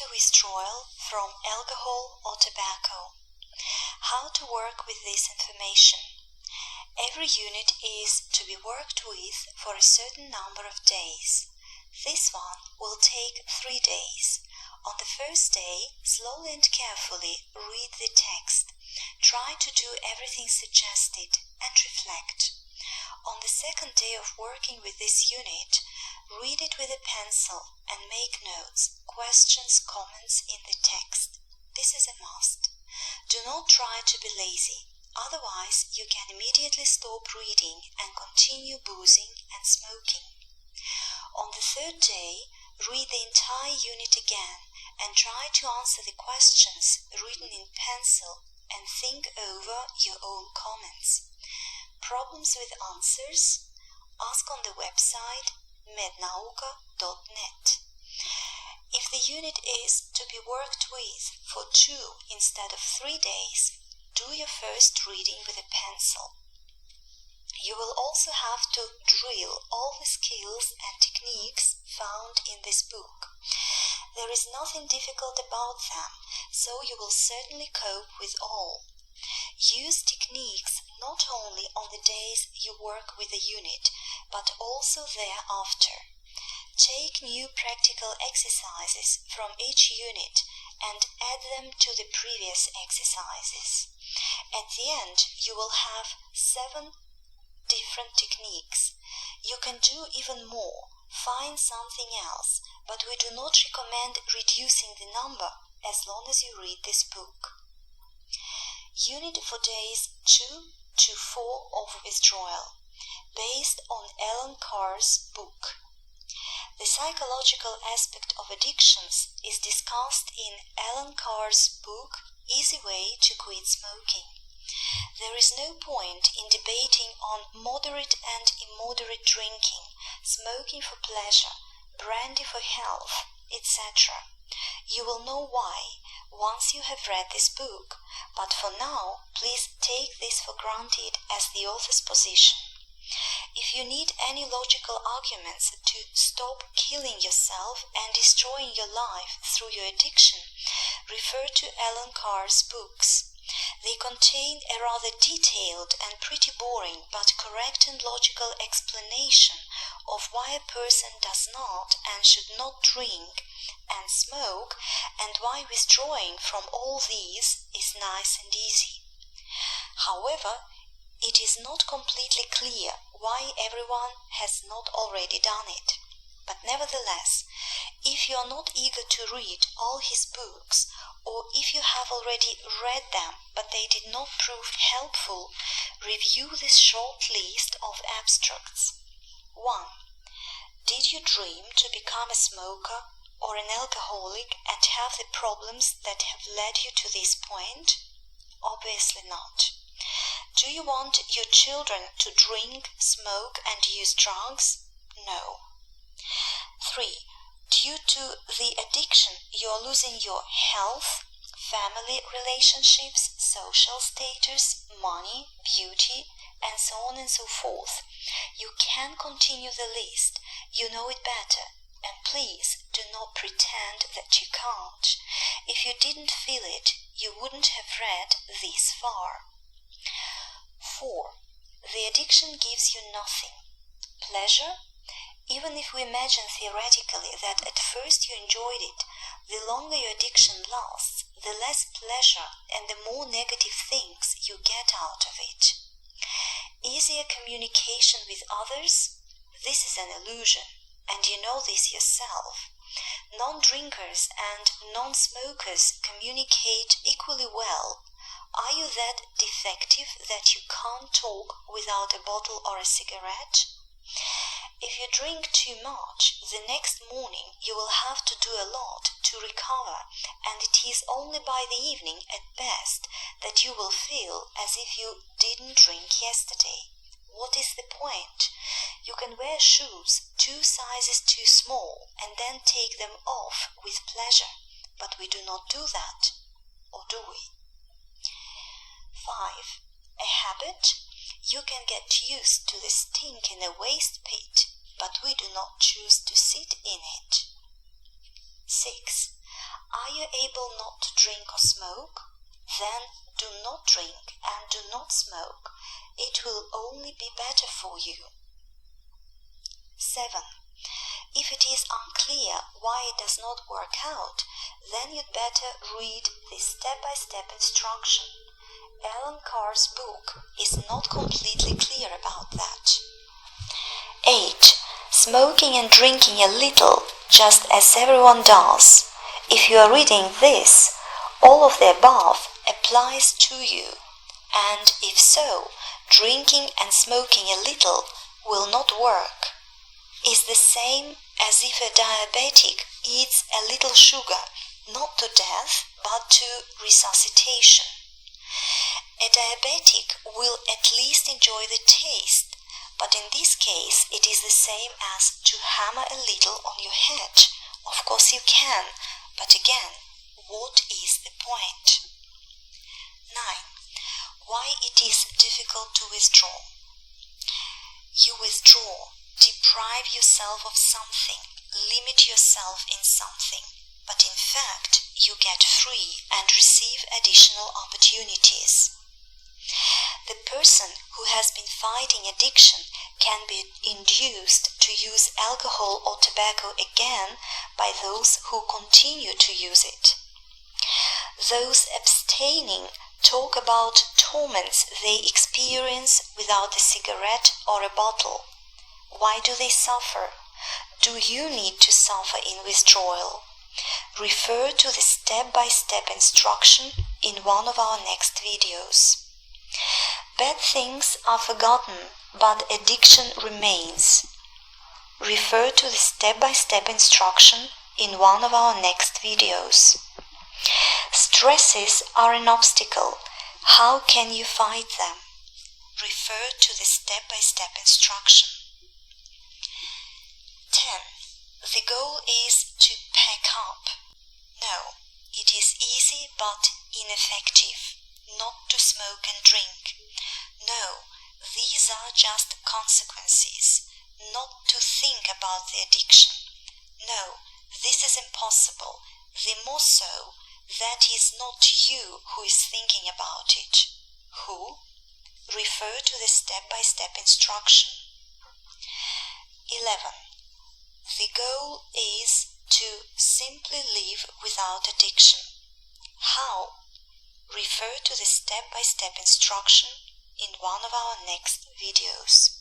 after withdrawal from alcohol or tobacco. How to work with this information. Every unit is to be worked with for a certain number of days. This one will take 3 days. On the first day, slowly and carefully read the text. Try to do everything suggested and reflect. On the second day of working with this unit, read it with a pencil and make notes, questions, comments in the text. This is a must. Do not try to be lazy, otherwise you can immediately stop reading and continue boozing and smoking. On the third day, read the entire unit again and try to answer the questions written in pencil and think over your own comments. Problems with answers? Ask on the website mednauka.net. If the unit is to be worked with for 2 instead of 3 days, do your first reading with a pencil. You will also have to drill all the skills and techniques found in this book. There is nothing difficult about them, so you will certainly cope with all. Use techniques not only on the days you work with the unit, but also thereafter. Take new practical exercises from each unit and add them to the previous exercises. At the end, you will have 7 different techniques. You can do even more, find something else, but we do not recommend reducing the number as long as you read this book. Unit for days 2 to 4 of withdrawal, based on Alan Carr's book. The psychological aspect of addictions is discussed in Alan Carr's book, Easy Way to Quit Smoking. There is no point in debating on moderate and immoderate drinking, smoking for pleasure, brandy for health, etc. You will know why once you have read this book, but for now, please take this for granted as the author's position. If you need any logical arguments to stop killing yourself and destroying your life through your addiction, refer to Alan Carr's books. They contain a rather detailed and pretty boring but correct and logical explanation of why a person does not and should not drink and smoke, and why withdrawing from all these is nice and easy. However, it is not completely clear why everyone has not already done it. But nevertheless, if you are not eager to read all his books, or if you have already read them but they did not prove helpful, review this short list of abstracts. 1. Did you dream to become a smoker or an alcoholic and have the problems that have led you to this point? Obviously not. Do you want your children to drink, smoke, and use drugs? No. 3. Due to the addiction, you are losing your health, family relationships, social status, money, beauty, and so on and so forth. You can continue the list. You know it better. And please do not pretend that you can't. If you didn't feel it, you wouldn't have read this far. 4. The addiction gives you nothing. Pleasure? Even if we imagine theoretically that at first you enjoyed it, the longer your addiction lasts, the less pleasure and the more negative things you get out of it. Easier communication with others? This is an illusion, and you know this yourself. Non-drinkers and non-smokers communicate equally well. Are you that defective that you can't talk without a bottle or a cigarette? If you drink too much, the next morning you will have to do a lot to recover, and it is only by the evening at best that you will feel as if you didn't drink yesterday. What is the point? You can wear shoes 2 sizes too small and then take them off with pleasure, but we do not do that, or do we? 5. A habit? You can get used to the stink in a waste pit, but we do not choose to sit in it. 6. Are you able not to drink or smoke? Then do not drink and do not smoke. It will only be better for you. 7. If it is unclear why it does not work out, then you'd better read this step-by-step instruction. Alan Carr's book is not completely clear about that. 8. Smoking and drinking a little, just as everyone does. If you are reading this, all of the above applies to you, and if so, drinking and smoking a little will not work. Is the same as if a diabetic eats a little sugar, not to death, but to resuscitation. A diabetic will at least enjoy the taste, but in this case it is the same as to hammer a little on your head. Of course you can, but again, what is the point? 9. Why it is difficult to withdraw. You withdraw, deprive yourself of something, limit yourself in something, but in fact you get free and receive additional opportunities. The person who has been fighting addiction can be induced to use alcohol or tobacco again by those who continue to use it. Those abstaining talk about torments they experience without a cigarette or a bottle. Why do they suffer? Do you need to suffer in withdrawal? Refer to the step-by-step instruction in one of our next videos. Bad things are forgotten, but addiction remains. Refer to the step-by-step instruction in one of our next videos. Stresses are an obstacle. How can you fight them? Refer to the step-by-step instruction. 10. The goal is to pack up. No, it is easy but ineffective not to smoke and drink. No, these are just consequences, not to think about the addiction. No, this is impossible, the more so that is not you who is thinking about it. Who? Refer to the step-by-step instruction. 11. The goal is to simply live without addiction. How? Refer to the step-by-step instruction in one of our next videos.